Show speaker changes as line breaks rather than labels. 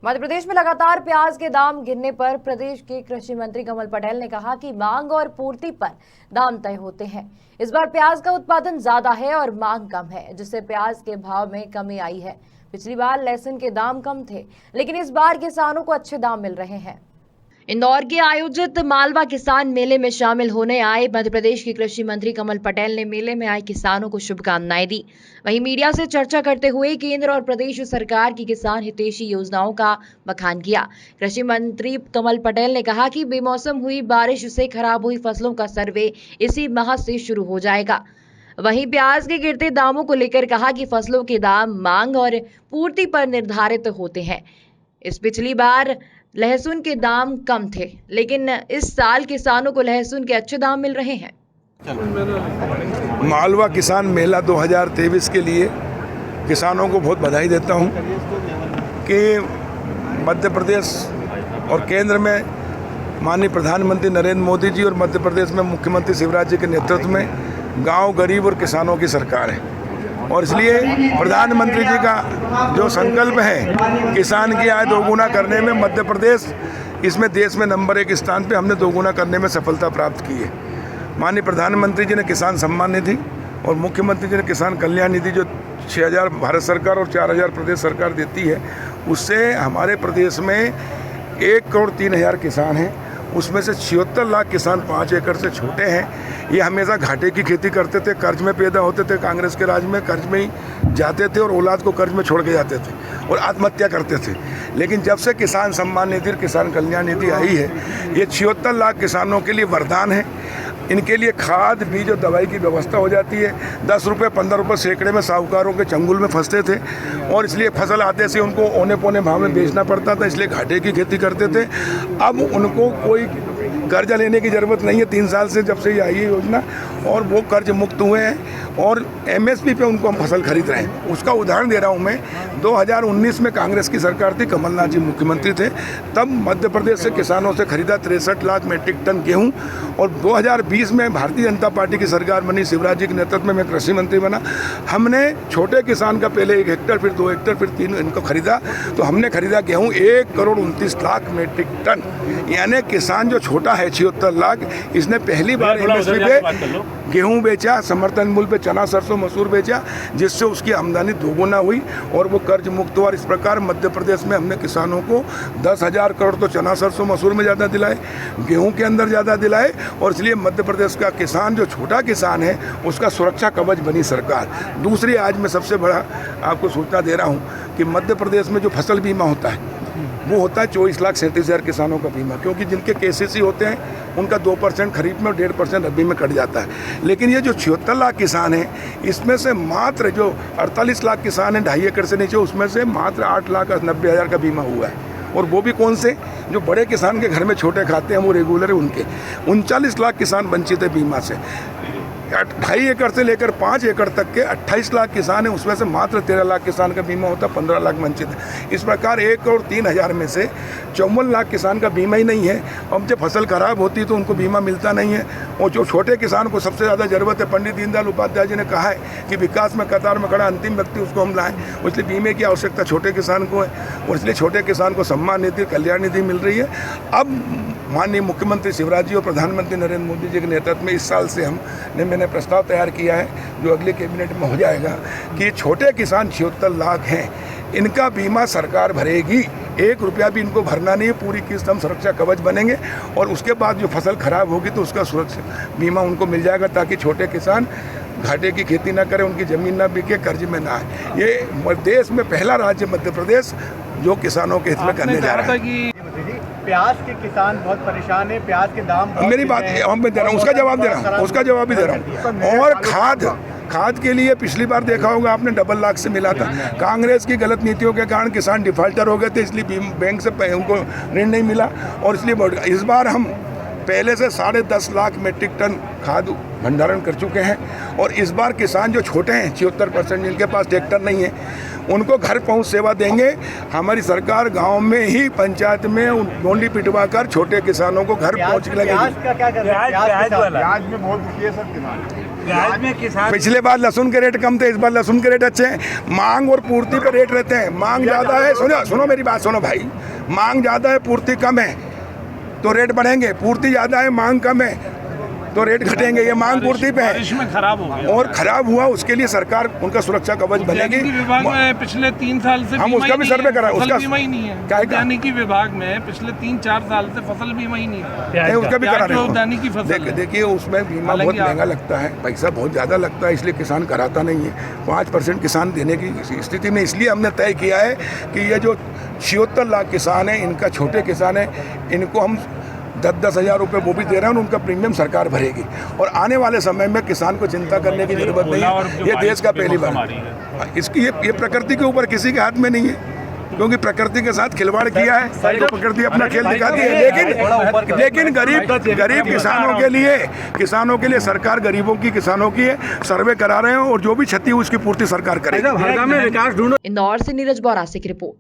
मध्य प्रदेश में लगातार प्याज के दाम गिरने पर प्रदेश के कृषि मंत्री कमल पटेल ने कहा कि मांग और पूर्ति पर दाम तय होते हैं। इस बार प्याज का उत्पादन ज्यादा है और मांग कम है, जिससे प्याज के भाव में कमी आई है। पिछली बार लहसुन के दाम कम थे, लेकिन इस बार किसानों को अच्छे दाम मिल रहे हैं। इंदौर के आयोजित मालवा किसान मेले में शामिल होने आए मध्य प्रदेश के कृषि मंत्री कमल पटेल ने मेले में आए किसानों को शुभकामनाएं दी। वहीं मीडिया से चर्चा करते हुए केंद्र और प्रदेश सरकार की किसान हितैषी योजनाओं का बखान किया। कृषि मंत्री कमल पटेल ने कहा कि बेमौसम हुई बारिश से खराब हुई फसलों का सर्वे इसी माह से शुरू हो जाएगा। वहीं प्याज के गिरते दामों को लेकर कहा कि फसलों के दाम मांग और पूर्ति पर निर्धारित होते हैं। पिछली बार लहसुन के दाम कम थे, लेकिन इस साल किसानों को लहसुन के अच्छे दाम मिल रहे हैं।
मालवा किसान मेला 2023 के लिए किसानों को बहुत बधाई देता हूं कि मध्य प्रदेश और केंद्र में माननीय प्रधानमंत्री नरेंद्र मोदी जी और मध्य प्रदेश में मुख्यमंत्री शिवराज जी के नेतृत्व में गांव, गरीब और किसानों की सरकार है। और इसलिए प्रधानमंत्री जी का जो संकल्प है किसान की आय दोगुना करने में, मध्य प्रदेश इसमें देश में नंबर 1 स्थान पे हमने दोगुना करने में सफलता प्राप्त की है। माननीय प्रधानमंत्री जी ने किसान सम्मान निधि और मुख्यमंत्री जी ने किसान कल्याण निधि जो 6,000 भारत सरकार और 4,000 प्रदेश सरकार देती है, उससे हमारे प्रदेश में 1,03,000 किसान हैं। उसमें से 76 लाख किसान 5 एकड़ से छोटे हैं। ये हमेशा घाटे की खेती करते थे, कर्ज में पैदा होते थे, कांग्रेस के राज में कर्ज में ही जाते थे और औलाद को कर्ज में छोड़ के जाते थे और आत्महत्या करते थे। लेकिन जब से किसान सम्मान निधि और किसान कल्याण निधि आई है, ये 76 लाख किसानों के लिए वरदान है। इनके लिए खाद, बीज और दवाई की व्यवस्था हो जाती है। 10 रुपये 15 रुपये सैकड़े में साहूकारों के चंगुल में फंसते थे और इसलिए फसल आते से उनको औने पौने भाव में बेचना पड़ता था, इसलिए घाटे की खेती करते थे। अब उनको कोई कर्जा लेने की ज़रूरत नहीं है 3 साल से जब से ये आई है योजना, और वो कर्ज मुक्त हुए हैं और MSP पे उनको हम फसल खरीद रहे हैं। उसका उदाहरण दे रहा हूँ मैं। 2019 में कांग्रेस की सरकार थी, कमलनाथ जी मुख्यमंत्री थे, तब मध्य प्रदेश से किसानों से खरीदा 63 लाख मीट्रिक टन गेहूँ। और 2020 में भारतीय जनता पार्टी की सरकार बनी, शिवराज जी के नेतृत्व में मैं कृषि मंत्री बना। हमने छोटे किसान का पहले 1 हेक्टर, फिर 2 हेक्टर, फिर 3 इनको खरीदा, तो हमने खरीदा गेहूँ 1,29 लाख मीट्रिक टन। यानी किसान जो छोटा है 76 लाख, इसने पहली बार MSP पे गेहूं बेचा, समर्थन मूल्य पे चना, सरसों, मसूर बेचा, जिससे उसकी आमदनी दोगुना हुई और वो कर्ज मुक्त हुआ। इस प्रकार मध्य प्रदेश में हमने किसानों को 10,000 करोड़ तो चना, सरसों, मसूर में ज़्यादा दिलाए, गेहूं के अंदर ज़्यादा दिलाए। और इसलिए मध्य प्रदेश का किसान जो छोटा किसान है उसका सुरक्षा कवच बनी सरकार। दूसरी, आज मैं सबसे बड़ा आपको सूचना दे रहा हूँ कि मध्य प्रदेश में जो फसल बीमा होता है वो होता है 24,37,000 किसानों का बीमा, क्योंकि जिनके KCC होते हैं उनका 2% खरीफ में और 1.5% रबी में कट जाता है। लेकिन ये जो 76 लाख किसान हैं, इसमें से मात्र जो 48 लाख किसान हैं 2.5 एकड़ से नीचे, उसमें से मात्र 8,90,000 का बीमा हुआ है। और वो भी कौन से? जो बड़े किसान के घर में छोटे खाते हैं वो रेगुलर है उनके। 39 लाख किसान वंचित है बीमा से। 2.5 एकड़ से लेकर 5 एकड़ तक के 28 लाख किसान हैं, उसमें से मात्र 13 लाख किसान का बीमा होता है, 15 लाख वंचित है। इस प्रकार 1,03,000 में से 54 लाख किसान का बीमा ही नहीं है। अब जब फसल खराब होती है तो उनको बीमा मिलता नहीं है। और जो छोटे किसान को सबसे ज़्यादा ज़रूरत है, पंडित दीनदयाल उपाध्याय जी ने कहा है कि विकास में कतार में खड़ा अंतिम व्यक्ति उसको हम लाएँ, इसलिए बीमे की आवश्यकता छोटे किसान को है और इसलिए छोटे किसान को सम्मान निधि, कल्याण निधि मिल रही है। अब माननीय मुख्यमंत्री शिवराज जी और प्रधानमंत्री नरेंद्र मोदी जी के नेतृत्व में इस साल से मैंने प्रस्ताव तैयार किया है, जो अगले कैबिनेट में हो जाएगा, कि छोटे किसान 76 लाख हैं, इनका बीमा सरकार भरेगी। 1 रुपया भी इनको भरना नहीं है, पूरी किस्त हम सुरक्षा कवच बनेंगे। और उसके बाद जो फसल खराब होगी तो उसका सुरक्षा बीमा उनको मिल जाएगा, ताकि छोटे किसान घाटे की खेती ना करें, उनकी ज़मीन ना बिके, कर्ज में ना आए। ये देश में पहला राज्य मध्य प्रदेश जो किसानों के हित में करने जा रहा है।
प्याज के किसान बहुत परेशान है, प्याज के दाम
मेरी बात मैं दे रहा हूँ, उसका जवाब दे रहा हूँ, उसका जवाब भी दे रहा हूँ। और खाद के लिए पिछली बार देखा होगा आपने 2 लाख से मिला था। कांग्रेस की गलत नीतियों के कारण किसान डिफाल्टर हो गए थे, इसलिए बैंक से उनको ऋण नहीं मिला और इसलिए इस बार हम पहले से 10.5 लाख मीट्रिक टन खाद भंडारण कर चुके हैं। और इस बार किसान जो छोटे हैं 76%, जिनके पास ट्रैक्टर नहीं है, उनको घर पहुंच सेवा देंगे। हमारी सरकार गांव में ही पंचायत में डोंडी पिटवा कर छोटे किसानों को घर पहुंच लगेगी।
प्याज का क्या कर रहे हैं? प्याज में बहुत दुखी है सर किसान।
प्याज में किसान
पिछले बार लहसुन के रेट कम थे, इस बार लहसुन के रेट अच्छे हैं। मांग और पूर्ति पे रेट रहते हैं। मांग ज़्यादा है, सुनो मेरी बात सुनो भाई, मांग ज़्यादा है पूर्ति कम है तो रेट बढ़ेंगे, पूर्ति ज़्यादा है मांग कम है तो रेट घटेंगे। ये मांग पूर्ति पे है।
बारिश में खराब हो गया
और खराब हुआ उसके लिए सरकार उनका सुरक्षा कवच बनेगी।
उद्यानिकी विभाग में पिछले 3 साल से
हम
बीमा
उसका
ही
भी
नहीं
सर्वे
है,
करा,
फसल
उसका
बीमा ही नहीं है।
क्या है?
उद्यानिकी विभाग में पिछले 3-4 साल से फसल बीमा ही नहीं है।
नहीं, उसका भी करा रहे
उद्यानिकी
हैं।
फसल है।
देखिए उसमें बीमा बहुत महंगा लगता है, पैसा बहुत ज़्यादा लगता है, इसलिए किसान कराता नहीं है। 5% किसान देने की स्थिति में इसलिए हमने तय किया है कि ये जो 76 लाख किसान हैं, इनका छोटे किसान हैं, इनको हम 10-10 हज़ार रुपये वो भी दे रहे हैं और उनका प्रीमियम सरकार भरेगी। और आने वाले समय में किसान को चिंता करने की जरूरत नहीं है। ये देश का पहली बार इसकी ये प्रकृति के ऊपर किसी के हाथ में नहीं है, क्योंकि प्रकृति के साथ खिलवाड़ किया है तो प्रकृति अपना खेल दिखाती है। लेकिन गरीब किसानों के लिए सरकार गरीबों की, किसानों की है, सर्वे करा रहे हैं और जो भी क्षति हुई उसकी पूर्ति सरकार करेगी।
इंदौर से नीरज बौरासी की रिपोर्ट।